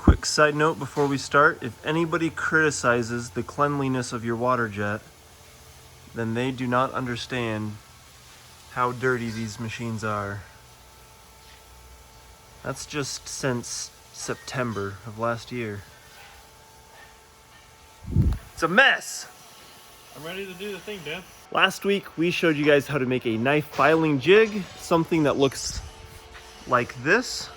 Quick side note before we start, if anybody criticizes the cleanliness of your Waterjet, then they do not understand how dirty these machines are. That's just since September of last year. It's a mess! I'm ready to do the thing, Dan. Last week we showed you guys how to make a knife filing jig, something that looks like this.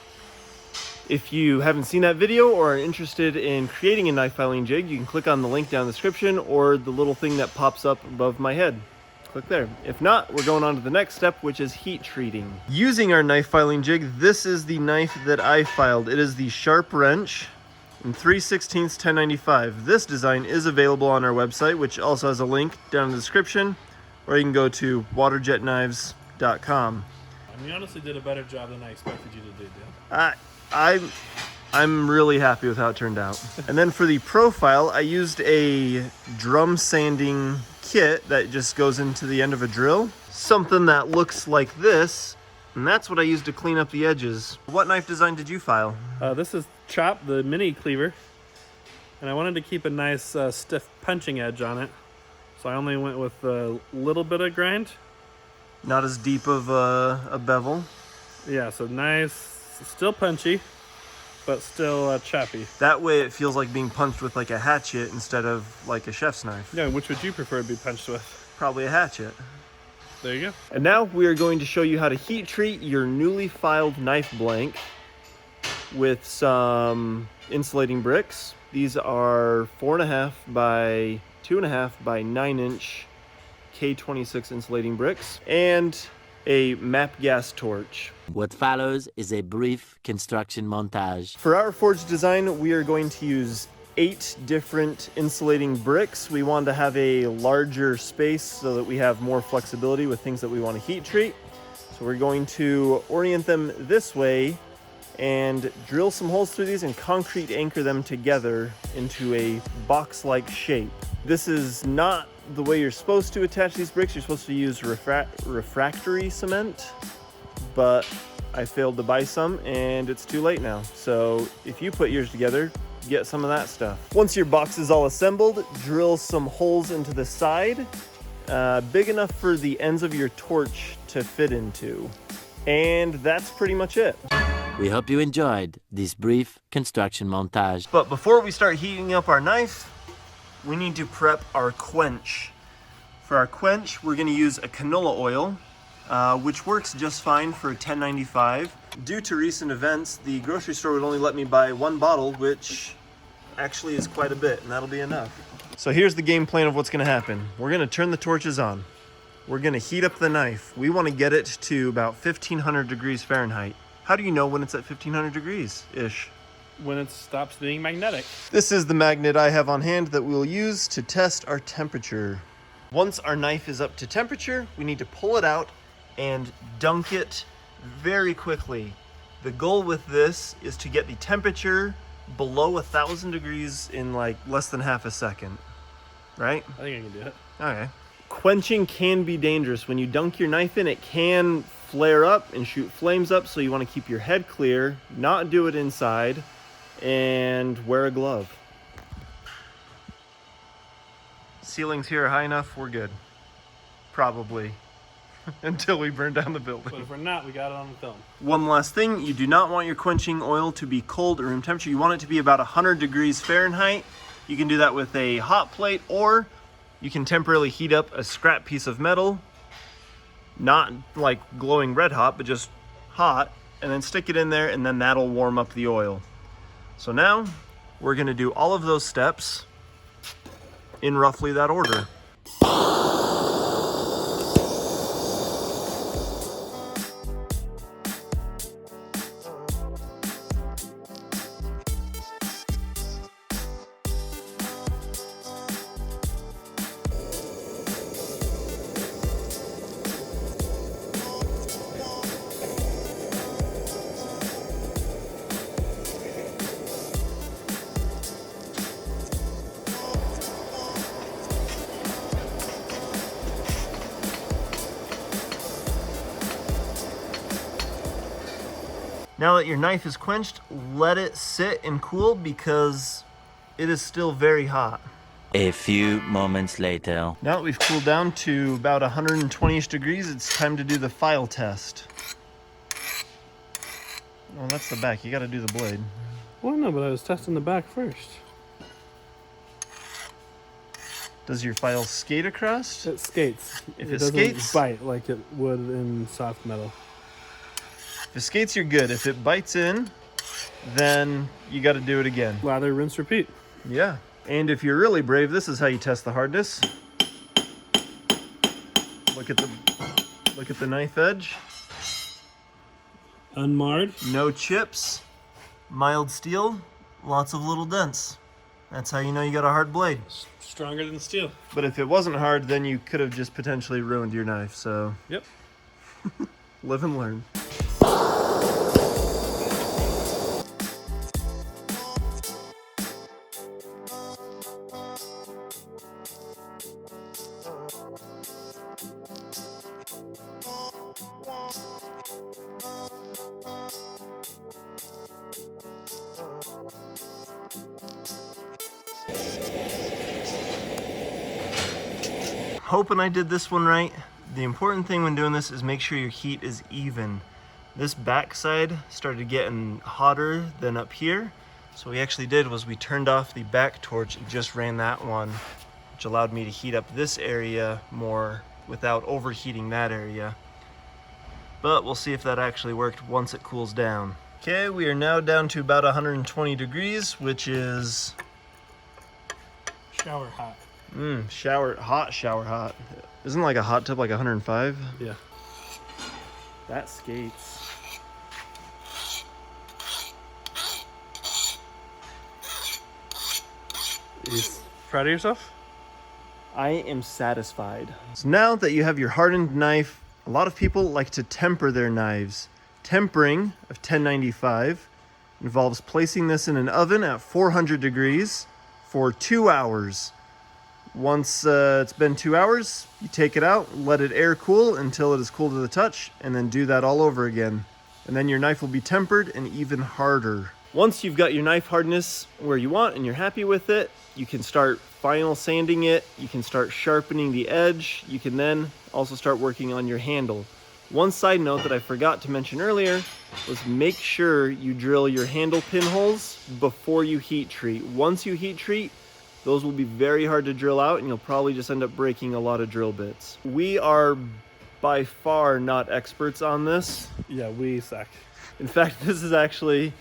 If you haven't seen that video or are interested in creating a knife filing jig, you can click on the link down in the description or the little thing that pops up above my head. Click there. If not, we're going on to the next step, which is heat treating. Using our knife filing jig, this is the knife that I filed. It is the Sharp Wrench in 3/16 1095. This design is available on our website, which also has a link down in the description, or you can go to waterjetknives.com. And you honestly did a better job than I expected you to do, Dan. I'm really happy with how it turned out. And then for the profile, I used a drum sanding kit that just goes into the end of a drill. Something that looks like this, and that's what I used to clean up the edges. What knife design did you file? This is Chop, the mini cleaver. And I wanted to keep a nice stiff punching edge on it. So I only went with a little bit of grind. Not as deep of a bevel. Yeah, so nice. Still punchy, but still choppy. That way it feels like being punched with like a hatchet instead of like a chef's knife. Yeah, which would you prefer to be punched with? Probably a hatchet. There you go. And now we are going to show you how to heat treat your newly filed knife blank with some insulating bricks. These are 4.5 by 2.5 by 9-inch K26 insulating bricks and a map gas torch. What follows is a brief construction montage. For our forged design, we are going to use 8 different insulating bricks. We want to have a larger space so that we have more flexibility with things that we want to heat treat. So we're going to orient them this way and drill some holes through these and concrete anchor them together into a box-like shape. This is not the way you're supposed to attach these bricks. You're supposed to use refractory cement, but I failed to buy some and it's too late now. So if you put yours together, get some of that stuff. Once your box is all assembled, drill some holes into the side, big enough for the ends of your torch to fit into. And that's pretty much it. We hope you enjoyed this brief construction montage. But before we start heating up our knife, we need to prep our quench. For our quench, we're going to use a canola oil, which works just fine for $10.95. Due to recent events, the grocery store would only let me buy 1 bottle, which actually is quite a bit, and that'll be enough. So here's the game plan of what's going to happen. We're going to turn the torches on. We're going to heat up the knife. We want to get it to about 1500 degrees Fahrenheit. How do you know when it's at 1500 degrees-ish? When it stops being magnetic. This is the magnet I have on hand that we'll use to test our temperature. Once our knife is up to temperature, we need to pull it out and dunk it very quickly. The goal with this is to get the temperature below 1000 degrees in like less than half a second, right? I think I can do it. Okay. Quenching can be dangerous. When you dunk your knife in, it can flare up and shoot flames up, so you want to keep your head clear, not do it inside, and wear a glove. Ceilings here are high enough, we're good. Probably. Until we burn down the building. But if we're not, we got it on the film. One last thing, you do not want your quenching oil to be cold or room temperature. You want it to be about 100 degrees Fahrenheit. You can do that with a hot plate, or you can temporarily heat up a scrap piece of metal, not like glowing red hot, but just hot, and then stick it in there, and then that'll warm up the oil. So now we're going to do all of those steps in roughly that order. Now that your knife is quenched, let it sit and cool because it is still very hot. A few moments later. Now that we've cooled down to about 120-ish degrees, it's time to do the file test. Oh, that's the back. You got to do the blade. Well, no, but I was testing the back first. Does your file skate across? It skates. If it doesn't skates- bite like it would in soft metal. If it skates, you're good. If it bites in, then you got to do it again. Lather, rinse, repeat. Yeah. And if you're really brave, this is how you test the hardness. Look at the knife edge. Unmarred. No chips. Mild steel. Lots of little dents. That's how you know you got a hard blade. Stronger than steel. But if it wasn't hard, then you could have just potentially ruined your knife. So Yep. live and learn. Hoping I did this one right. The important thing when doing this is make sure your heat is even. This backside started getting hotter than up here. So what we actually did was we turned off the back torch and just ran that one, which allowed me to heat up this area more without overheating that area. But we'll see if that actually worked once it cools down. Okay, we are now down to about 120 degrees, which is Shower hot. shower hot. Isn't like a hot tub like 105? Yeah. That skates. You proud of yourself? I am satisfied. So now that you have your hardened knife, a lot of people like to temper their knives. Tempering of 1095 involves placing this in an oven at 400 degrees for 2 hours. Once it's been 2 hours, you take it out, let it air cool until it is cool to the touch, and then do that all over again. And then your knife will be tempered and even harder. Once you've got your knife hardness where you want and you're happy with it, you can start final sanding it, you can start sharpening the edge, you can then also start working on your handle. One side note that I forgot to mention earlier was make sure you drill your handle pinholes before you heat treat. Once you heat treat, those will be very hard to drill out and you'll probably just end up breaking a lot of drill bits. We are by far not experts on this. Yeah, we suck. In fact, this is actually,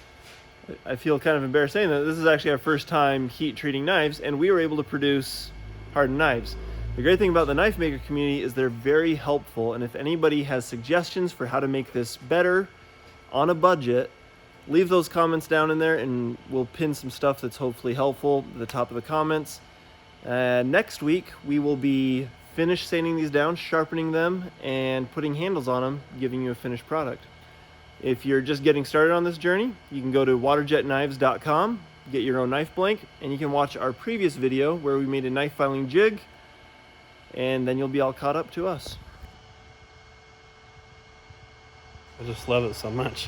I feel kind of embarrassed saying that, this is actually our first time heat treating knives and we were able to produce hardened knives. The great thing about the knife maker community is they're very helpful, and if anybody has suggestions for how to make this better on a budget, leave those comments down in there and we'll pin some stuff that's hopefully helpful at the top of the comments. Next week, we will be finished sanding these down, sharpening them, and putting handles on them, giving you a finished product. If you're just getting started on this journey, you can go to waterjetknives.com, get your own knife blank, and you can watch our previous video where we made a knife filing jig, and then you'll be all caught up to us. I just love it so much.